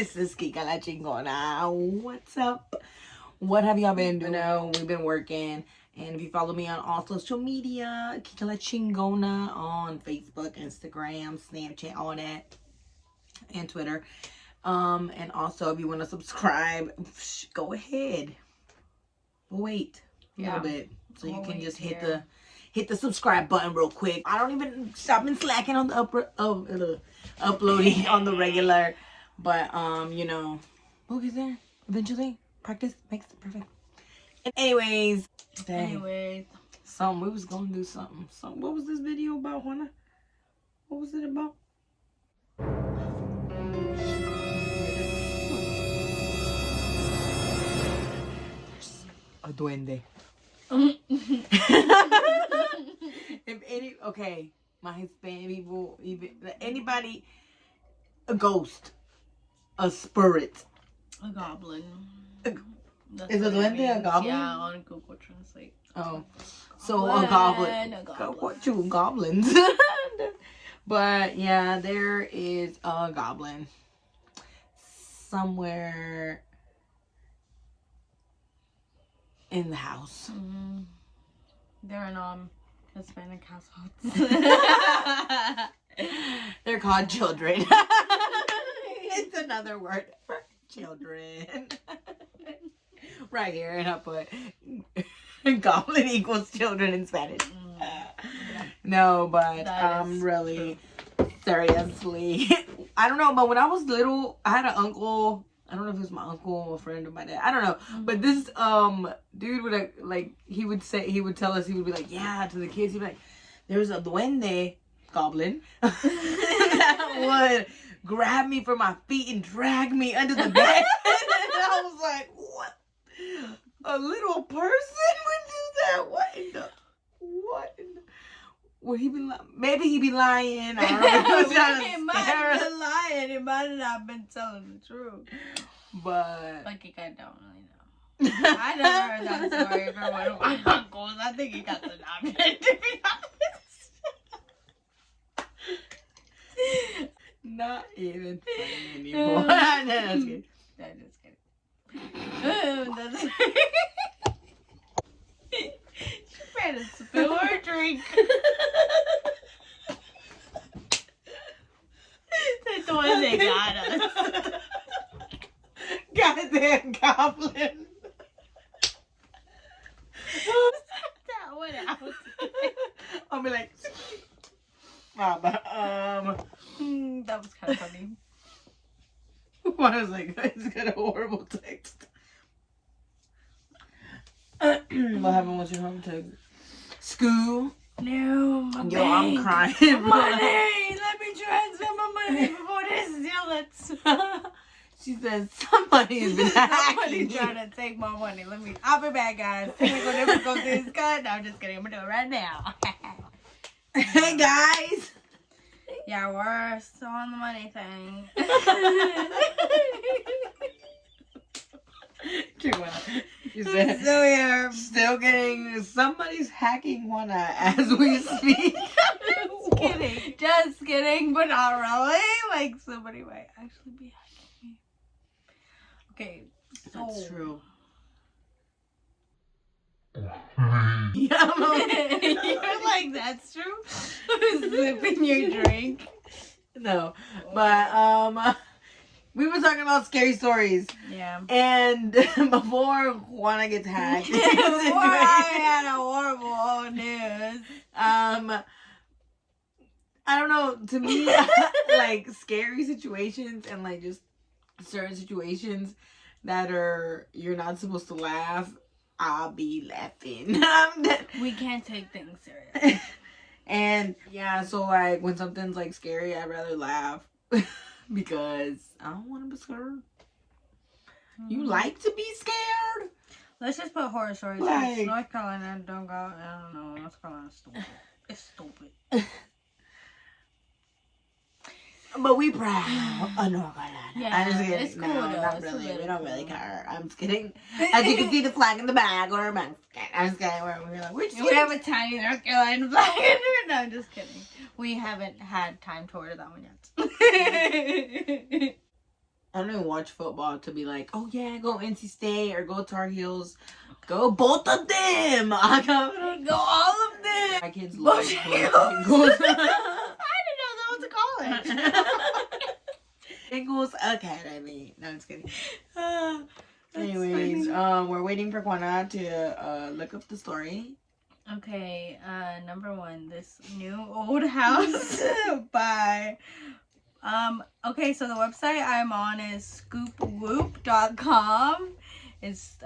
This is Kika La Chingona. What's up? What have y'all been doing? We've been working. And if you follow me on all social media, Kika La Chingona on Facebook, Instagram, Snapchat, all that. And Twitter. And also if you want to subscribe, go ahead. We'll wait a little bit. So you can just hit the subscribe button real quick. I don't even stop and slacking on the uploading on the regular. But you know, we'll get there eventually. Practice makes it perfect. And anyways, we was gonna do something. So what was this video about, Juana? What was it about? There's a duende. My Hispanic people, even anybody, a ghost, a spirit, a goblin. Is a duende a goblin? Yeah, on Google Translate. Oh, so a goblin. What you goblins? But yeah, there is a goblin somewhere in the house. Mm-hmm. They're in Hispanic households. They're called children. It's another word for children. Right here, and I put goblin equals children in Spanish. No, but really, seriously, I don't know. But when I was little, I had an uncle. I don't know if it was my uncle or a friend of my dad. I don't know. Mm-hmm. But this dude would he would tell us, he would be like, yeah, to the kids, he'd be like, there's a duende goblin that would grab me from my feet and drag me under the bed. And I was like, what? A little person would do that? Would he be maybe he'd be lying. I don't know. He might have been lying. He might have not been telling the truth. But I don't really know. I never heard that story from one of my uncles. I think he got the adopted, to be honest. Not even funny anymore. No, just kidding. She tried to spill her drink. That's the one they got us. Goddamn goblin. That one out. I'll be like, that was kind of funny. I was like, it's got a horrible text. What happened with your home text? School? No, my Yo, I'm crying. Money! Let me transfer my money before this zealots. She says somebody's been hacking. Trying to take my money. I'll be back, guys. We're gonna go through this cut. No, I'm just kidding. I'm gonna do it right now. Hey, guys. Yeah, we're still on the money thing. You said, so yeah, still getting, somebody's hacking Juana as we speak. Just kidding, but not really. Like, somebody might actually be hacking me. Okay, so. That's true. You're like, that's true? Sipping your drink. No, but we were talking about scary stories. Yeah. And before Juana gets hacked, before I had a horrible news. I don't know. To me, like scary situations and like just certain situations that you're not supposed to laugh, I'll be laughing. We can't take things serious. And yeah, so like when something's like scary, I'd rather laugh because I don't want to be scared. You like to be scared? Let's just put horror stories. Like, North Carolina, don't go. I don't know. North Carolina's stupid. It's stupid. But we proud of North Carolina. Yeah, I'm just kidding. it's cool no, though. not It's really. really We don't cool. really care. I'm just kidding. As you can see the flag in the back, we're Mexican. I'm just kidding. We're just We have a tiny North Carolina flag in there. No, I'm just kidding. We haven't had time to order that one yet. I don't even watch football to be like, oh yeah, go NC State or go Tar Heels. Go both of them. I go all of them. My kids love Bojangles. I didn't know that was a college. Bojangles Academy. No, I'm just kidding. Anyways, we're waiting for Juana to look up the story. Okay, number 1, this new old house by okay, so the website I'm on is scoopwhoop.com. It's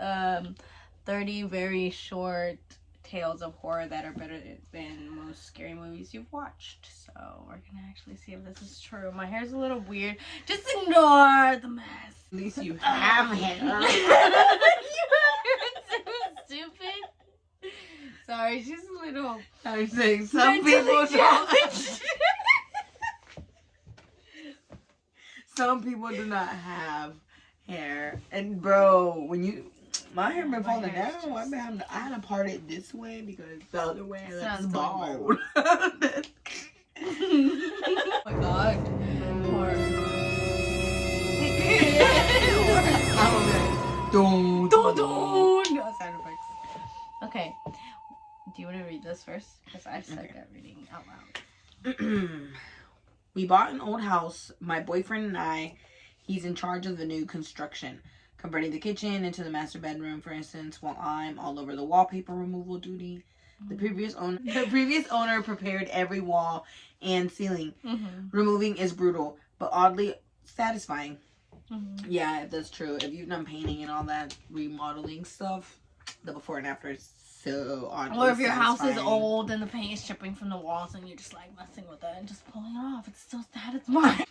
30 very short tales of horror that are better than most scary movies you've watched. So we're gonna actually see if this is true. My hair's a little weird. Just ignore the mess. At least you have hair. You're so stupid. Sorry, she's a little. I'm saying some people don't. Some people do not have hair, and bro, when you. My hair been falling down. I had to part it this way because the other way that's bald. Oh my god. Don't. No sound effects. Okay. Do you want to read this first? Because I suck at reading out loud. We bought an old house. My boyfriend and I. He's in charge of the new construction. Converting the kitchen into the master bedroom, for instance, while I'm all over the wallpaper removal duty. The previous owner prepared every wall and ceiling. Removing is brutal, but oddly satisfying. Yeah, that's true. If you've done painting and all that remodeling stuff, the before and after is so oddly Or if your satisfying. house is old and the paint is chipping from the walls and you're just like messing with it and just pulling it off, it's still satisfying.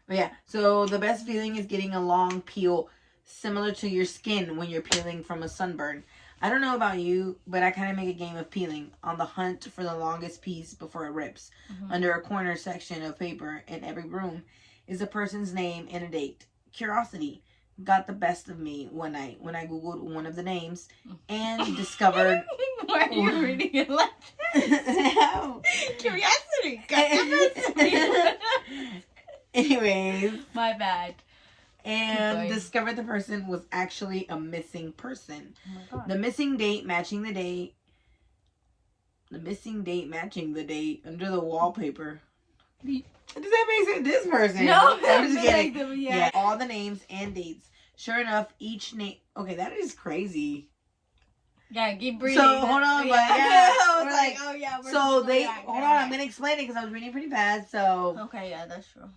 But yeah, so the best feeling is getting a long peel similar to your skin when you're peeling from a sunburn. I don't know about you, but I kind of make a game of peeling, on the hunt for the longest piece before it rips. Under a corner section of paper in every room is a person's name and a date. Curiosity got the best of me one night when I googled one of the names and discovered... Why are you reading it like that? Curiosity got the best of me. Anyways. My bad. And discovered the person was actually a missing person. Oh my god. The missing date matching the date. The missing date matching the date under the wallpaper. Does that make sense? This person. No, I'm just kidding. Like them, Yeah, all the names and dates. Sure enough, each name. Okay, that is crazy. Yeah, keep breathing. So hold on, yeah. I was like, oh yeah. So they hold on. I'm gonna explain it because I was reading pretty fast. So okay, yeah, that's true.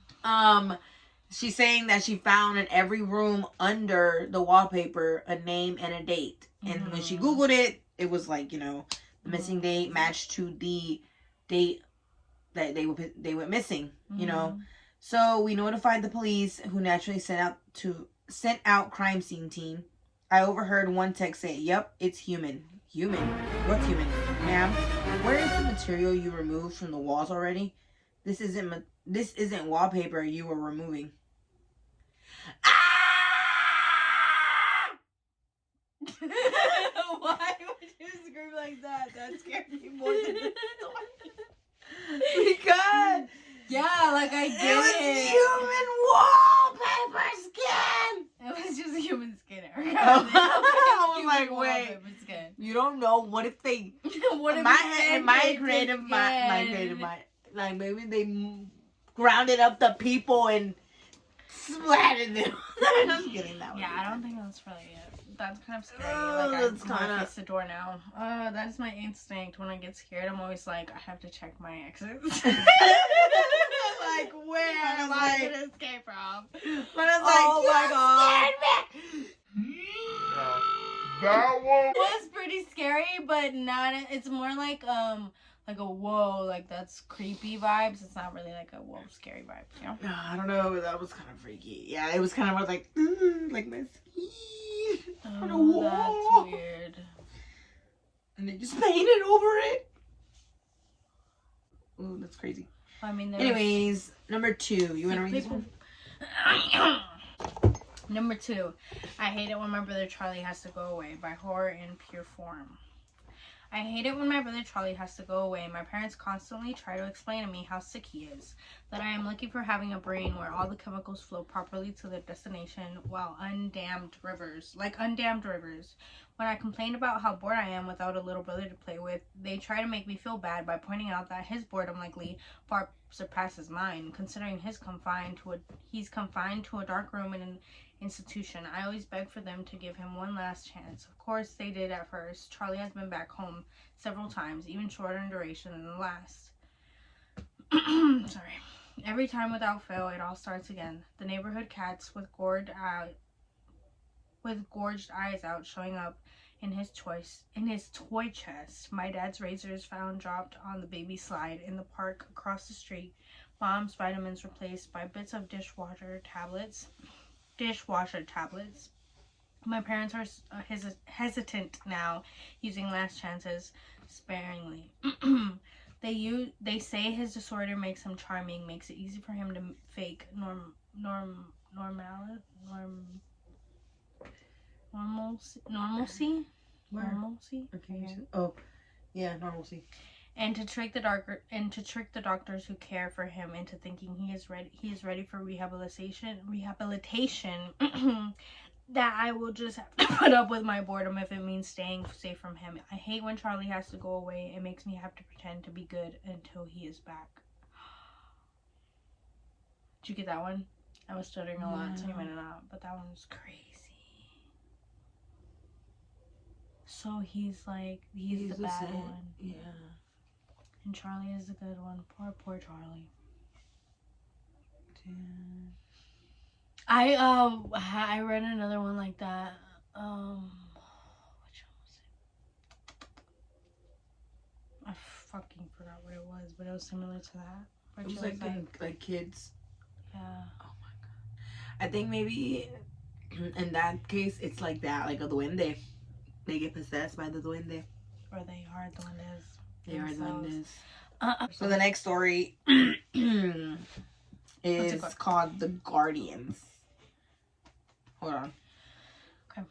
She's saying that she found in every room under the wallpaper a name and a date. And when she Googled it, it was like, you know, the missing date matched to the date that they went missing, you know. So we notified the police, who naturally sent out crime scene team. I overheard one text say, "Yep, it's human." Human? What's human? Ma'am, where is the material you removed from the walls already? This isn't wallpaper you were removing. Ah! Why would you scream like that? That scared me more than the story. Because yeah, like I get it. Was human wallpaper skin. It was just human skin. I was like, wait, skin. You don't know. What if they? What if my creative mind, like maybe they grounded up the people and splattered them. I'm just kidding. That yeah, I don't think that's really it. That's kind of scary. That's kind of face the door now. That's my instinct. When I get scared, I'm always like, I have to check my exits. Like, where am I gonna escape from? But I was like, oh my god. That one was pretty scary, but not. It's more like a whoa, like that's creepy vibes. It's not really like a whoa scary vibe, you know? I don't know. That was kind of freaky. Yeah, it was kind of like my skin on a wall. That's weird. And they just painted over it. Ooh, that's crazy. I mean, anyways, number 2. You want to read this one? Number 2. I hate it when my brother Charlie has to go away, by horror in pure form. I hate it when my brother Charlie has to go away. My parents constantly try to explain to me how sick he is, that I am lucky for having a brain where all the chemicals flow properly to their destination while undammed rivers. When I complain about how bored I am without a little brother to play with, they try to make me feel bad by pointing out that his boredom likely far surpasses mine, considering he's confined to a dark room in an institution. I always beg for them to give him one last chance. Of course, they did at first. Charlie has been back home several times, even shorter in duration than the last. Sorry. Every time without fail, it all starts again. The neighborhood cats with gorged eyes out showing up in his toy chest. My dad's razors found dropped on the baby slide in the park across the street. Mom's vitamins replaced by bits of dishwasher tablets. My parents are hesitant now, using last chances sparingly. They say his disorder makes him charming, makes it easy for him to fake normalcy. Okay. Oh, yeah, normalcy. And to trick the doctors who care for him into thinking he is ready for rehabilitation. That I will just have to put up with my boredom if it means staying safe from him. I hate when Charlie has to go away. It makes me have to pretend to be good until he is back. Did you get that one? I was stuttering a lot, so you might not, but that one was crazy. So he's the bad one. Yeah. And Charlie is the good one. Poor Charlie. Damn. I read another one like that. Which one was it? I fucking forgot what it was, but it was similar to that. It was like kids. Yeah. Oh my god. I think maybe in that case it's like that, like a duende. They get possessed by the duende. Or they are duendes. They are duendes. So the next story is called The Guardians. Hold on. Okay.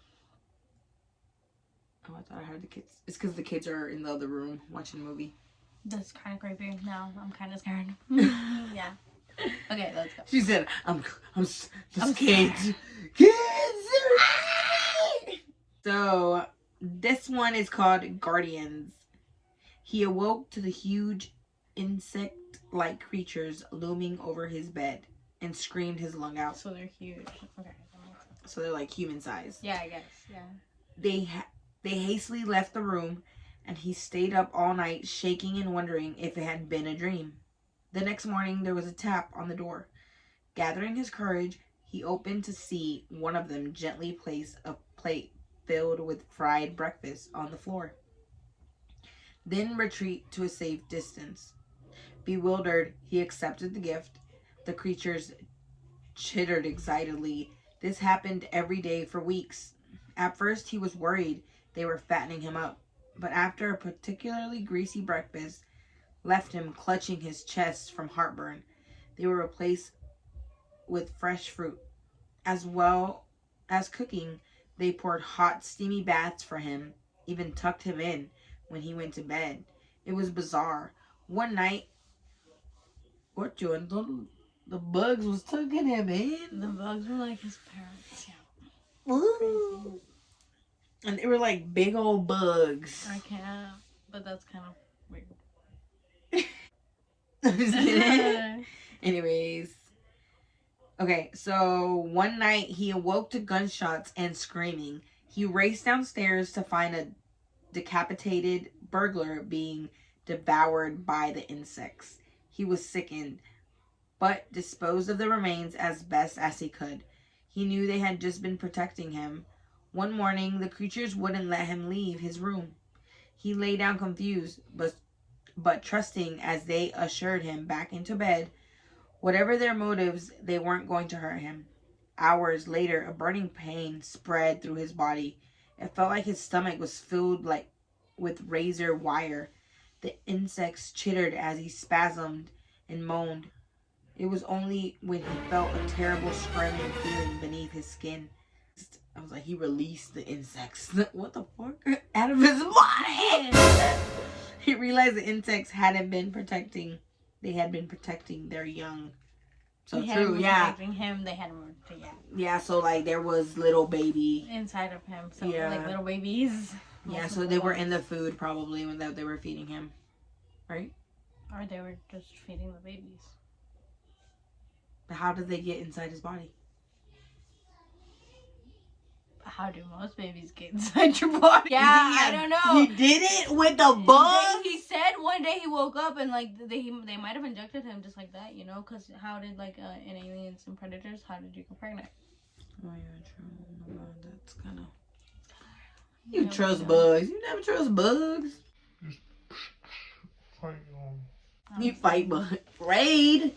Oh, I thought I heard the kids. It's because the kids are in the other room watching a movie. That's kind of creepy. Now I'm kind of scared. Yeah. Okay, let's go. She said, "I'm scared." Kids. So this one is called Guardians. He awoke to the huge insect-like creatures looming over his bed and screamed his lung out. So they're huge. Okay. So they're like human size. Yeah, I guess. Yeah. They hastily left the room, and he stayed up all night, shaking and wondering if it had been a dream. The next morning, there was a tap on the door. Gathering his courage, he opened to see one of them gently place a plate filled with fried breakfast on the floor. Then retreat to a safe distance. Bewildered, he accepted the gift. The creatures chittered excitedly. This happened every day for weeks. At first, he was worried they were fattening him up, but after a particularly greasy breakfast left him clutching his chest from heartburn, they were replaced with fresh fruit. As well as cooking, they poured hot, steamy baths for him, even tucked him in when he went to bed. It was bizarre. One night, the bugs was tucking him in. The bugs were like his parents. Yeah. Ooh. And they were like big old bugs. I can't, but that's kind of weird. Anyways. Okay, so one night he awoke to gunshots and screaming. He raced downstairs to find a decapitated burglar being devoured by the insects. He was sickened, but disposed of the remains as best as he could. He knew they had just been protecting him. One morning, the creatures wouldn't let him leave his room. He lay down confused, but trusting as they ushered him back into bed. Whatever their motives, they weren't going to hurt him. Hours later, a burning pain spread through his body. It felt like his stomach was filled with razor wire. The insects chittered as he spasmed and moaned. It was only when he felt a terrible screaming feeling beneath his skin. I was like, he released the insects. What the fuck? Out of his body. He realized the insects hadn't been protecting. They had been protecting their young. So they true, yeah. Protecting him, they had him together. Yeah, so like there was little baby inside of him. So yeah. like little babies. Yeah, so they were in the food probably when they were feeding him, right? Or they were just feeding the babies. But how did they get inside his body? How do most babies get inside your body? Yeah, I don't know. He did it with the bug? He said one day he woke up and like they might have injected him just like that, you know? Because how did like in Aliens and Predators, how did you get pregnant? Oh yeah, true. That's kind of... You trust bugs. You never trust bugs. You fight bugs. Raid.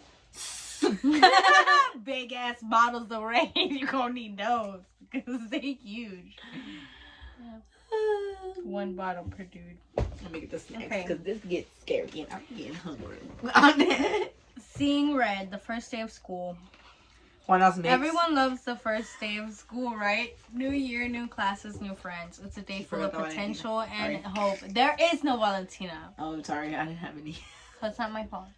Big ass bottles of Raid. You're gonna need those because they huge. One bottle per dude. Let me get the snacks because this gets scary and I'm getting hungry. Seeing red the first day of school. What else next? Everyone loves the first day of school, right? New year, new classes, new friends. It's a day full of potential and hope. There is no Valentina. Oh, I'm sorry. I didn't have any. So it's not my fault.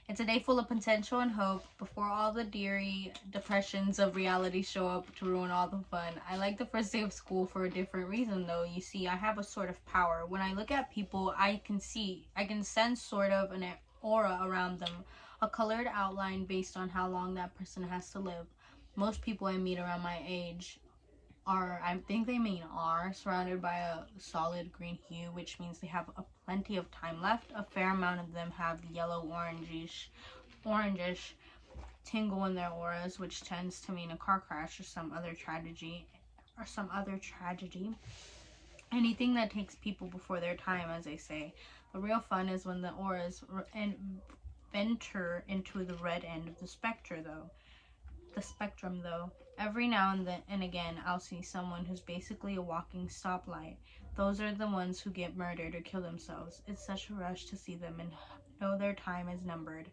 It's a day full of potential and hope before all the dreary depressions of reality show up to ruin all the fun. I like the first day of school for a different reason, though. You see, I have a sort of power. When I look at people, I can sense sort of an aura around them. A colored outline based on how long that person has to live. Most people I meet around my age are surrounded by a solid green hue, which means they have plenty of time left. A fair amount of them have yellow orangish tingle in their auras, which tends to mean a car crash or some other tragedy. Anything that takes people before their time, as they say. The real fun is when the auras venture into the red end of the spectrum though. Every now and again I'll see someone who's basically a walking stoplight. Those are the ones who get murdered or kill themselves. It's such a rush to see them and know their time is numbered.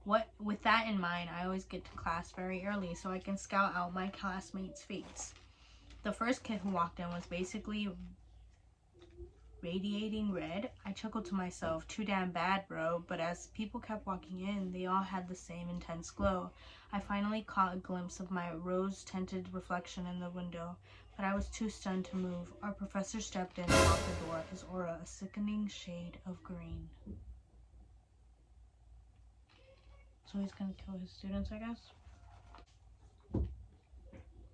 With that in mind, I always get to class very early so I can scout out my classmates' fates. The first kid who walked in was basically radiating red. I chuckled to myself, too damn bad, bro. But as people kept walking in, they all had the same intense glow. I finally caught a glimpse of my rose-tinted reflection in the window, but I was too stunned to move. Our professor stepped in and locked the door, his aura a sickening shade of green. So he's gonna kill his students, I guess?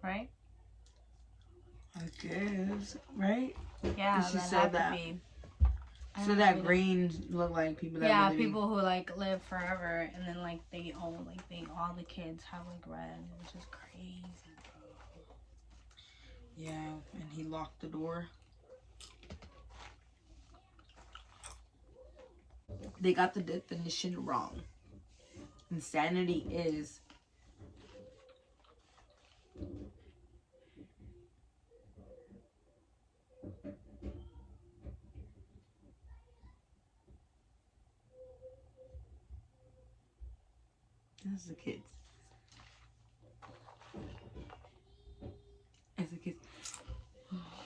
Right? I guess, right? Yeah, she that said had that. to be. So that green look like people that people who like live forever, and then like all the kids have like red, which is crazy, bro. Yeah, and he locked the door. They got the definition wrong. Insanity is That's the kids. That's the kids.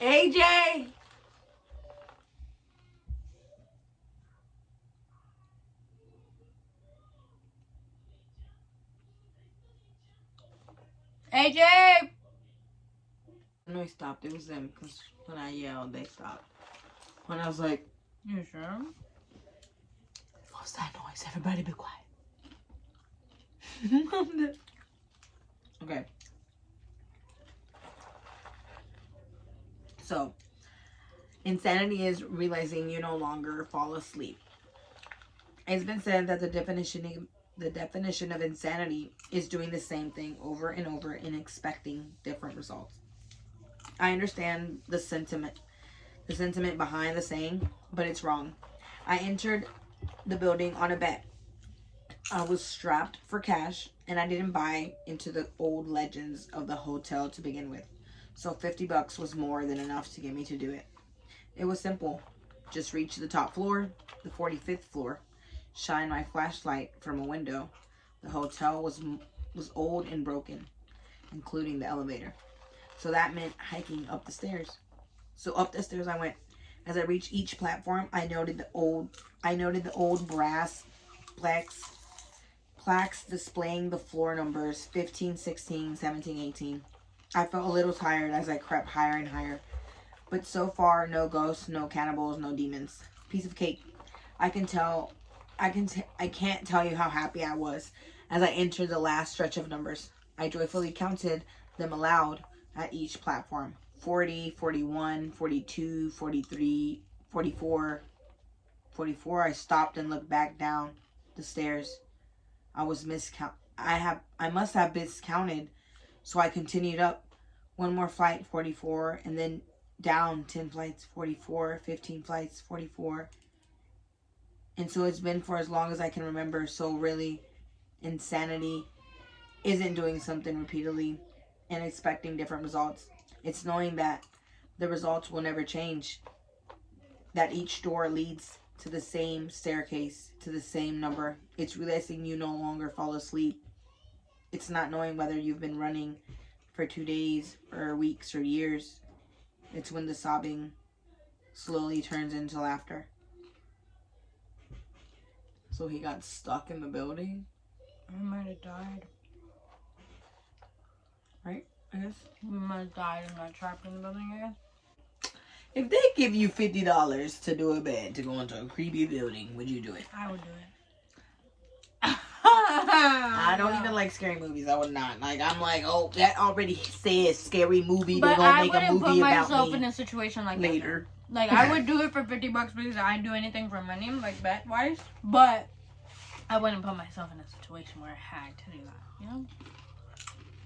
AJ! AJ! No, he stopped. It was them, because when I yelled, they stopped. When I was like, You sure? what's that noise? Everybody be quiet. Okay. So, insanity is realizing you no longer fall asleep. It's been said that the definition of insanity is doing the same thing over and over and expecting different results. I understand the sentiment behind the saying, but it's wrong. I entered the building on a bet. I was strapped for cash, and I didn't buy into the old legends of the hotel to begin with. So $50 was more than enough to get me to do it. It was simple. Just reach the top floor, the 45th floor, shine my flashlight from a window. The hotel was old and broken, including the elevator. So that meant hiking up the stairs. So up the stairs I went. As I reached each platform, I noted the old brass plaques displaying the floor numbers 15, 16, 17, 18. I felt a little tired as I crept higher and higher. But so far, no ghosts, no cannibals, no demons. Piece of cake. I can't tell you how happy I was as I entered the last stretch of numbers. I joyfully counted them aloud at each platform. 40, 41, 42, 43, 44. 44. I stopped and looked back down the stairs. I must have miscounted, so I continued up. One more flight, 44, and then down 10 flights, 44, 15 flights, 44. And so it's been for as long as I can remember. So really, insanity isn't doing something repeatedly and expecting different results. It's knowing that the results will never change. That each door leads to the same staircase, to the same number. It's realizing you no longer fall asleep. It's not knowing whether you've been running for 2 days or weeks or years. It's when the sobbing slowly turns into laughter. So he got stuck in the building? I might have died. Right? I guess. We might have died and got trapped in the building, I guess. If they give you $50 to do a bed to go into a creepy building, would you do it? I would do it. I don't even like scary movies. I would not. Like, I'm like, oh, that already says scary movie. They're gonna make a movie about me. But I wouldn't put myself in a situation like later. That. Like, I would do it for $50 because I'd do anything for money, like bet-wise. But I wouldn't put myself in a situation where I had to do that, you know?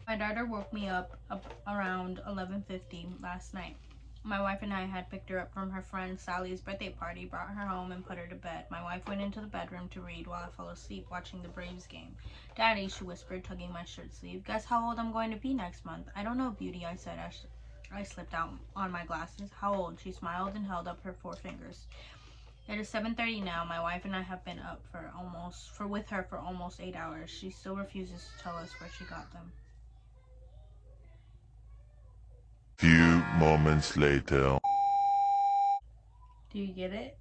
My daughter woke me up around 11:50 last night. My wife and I had picked her up from her friend Sally's birthday party, brought her home, and put her to bed. My wife went into the bedroom to read while I fell asleep watching the Braves game. "Daddy," she whispered, tugging my shirt sleeve. "Guess how old I'm going to be next month?" "I don't know, Beauty," I said as I slipped out on my glasses. "How old?" She smiled and held up her 4 fingers. It is 7:30 now. My wife and I have been up with her for almost 8 hours. She still refuses to tell us where she got them. Few moments later. Do you get it?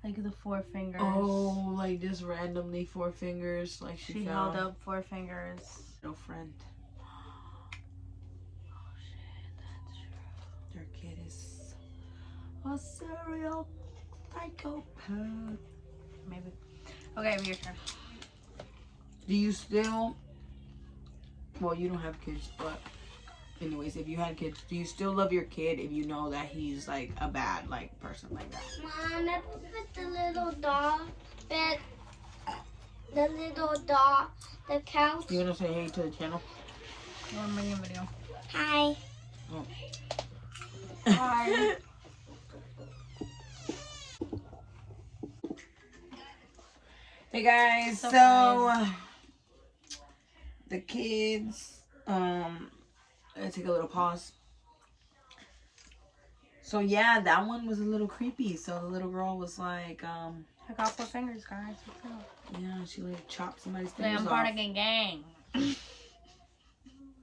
Like the 4 fingers. Oh, like just randomly 4 fingers. Like she held up 4 fingers. Girlfriend. Oh shit, that's true. Your kid is a serial psychopath. Maybe. Okay, your turn. Do you still... Well, you don't have kids, but... Anyways, if you had kids, do you still love your kid if you know that he's like a bad person like that? Mom, I put the little dog bed, the little dog, the couch. You wanna say hey to the channel? I'm making a video. Hi. Oh. Hi. Hey guys, so the kids, I take a little pause. So yeah, that one was a little creepy. So the little girl was like, I got 4 fingers, guys. yeah, she like chopped somebody's Like, fingers I'm off. part of a gang.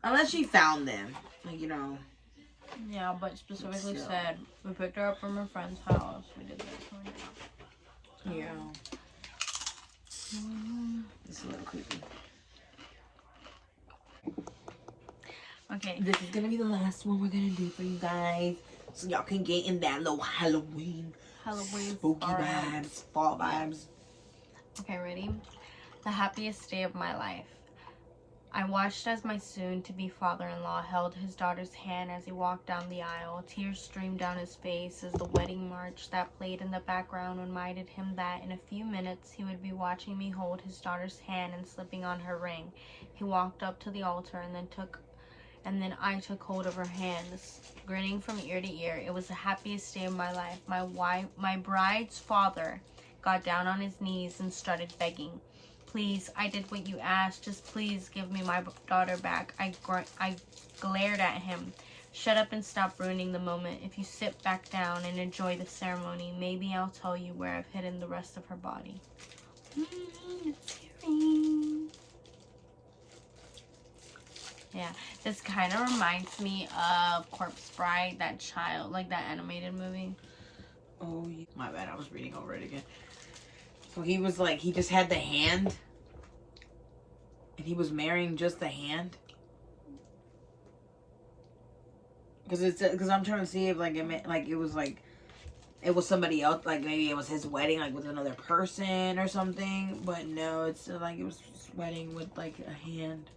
Unless she found them, like, you know. Yeah, but specifically said we picked her up from her friend's house. We did this. Yeah. It's a little creepy. Okay. This is gonna be the last one we're gonna do for you guys, so y'all can get in that little Halloween spooky vibes, fall vibes. Okay, ready? The happiest day of my life. I watched as my soon-to-be father-in-law held his daughter's hand as he walked down the aisle. Tears streamed down his face as the wedding march that played in the background reminded him that in a few minutes he would be watching me hold his daughter's hand and slipping on her ring. He walked up to the altar and then I took hold of her hands, grinning from ear to ear. It was the happiest day of my life. My bride's father got down on his knees and started begging. "Please, I did what you asked. Just please give me my daughter back." I glared at him. "Shut up and stop ruining the moment. If you sit back down and enjoy the ceremony, maybe I'll tell you where I've hidden the rest of her body." Yeah, this kind of reminds me of Corpse Bride, that child, like that animated movie. Oh, yeah. My bad. I was reading over it again. So he was like, he just had the hand, and he was marrying just the hand. Because I'm trying to see if like it meant, like it was like it was somebody else, like maybe it was his wedding, like with another person or something. But no, it's like it was his wedding with like a hand.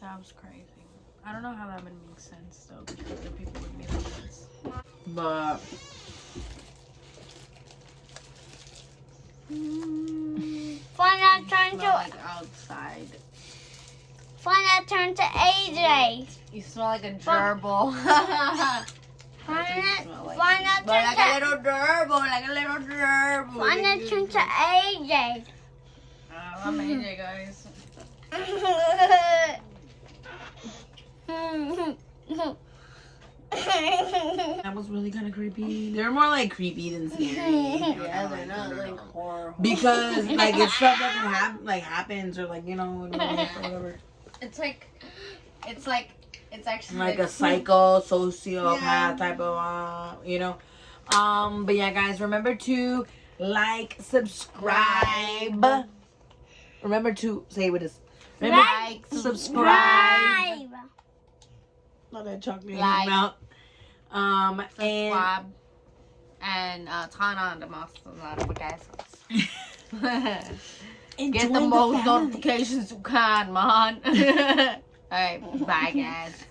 That was crazy. I don't know how that would make sense though, because other people would make sense. But Finally turned Smell to like outside. finally turned to AJ. You smell like a gerbil. Finally Smell like turned like to a little gerbil, like a little gerbil. finally turned to AJ. I'm AJ, guys. that was really kind of creepy. They're more like creepy than scary. Yeah, they're not like horror. Because like if stuff doesn't happen, like happens or like or whatever. It's actually Like a psycho sociopath type of but yeah, guys, remember to like, subscribe. Remember to say it with us. Remember, Like, subscribe. Not that chocolate in his Like. mouth. And subscribe and turn on the most notifications. enjoy Get the most family. notifications you can, man. Alright, bye guys.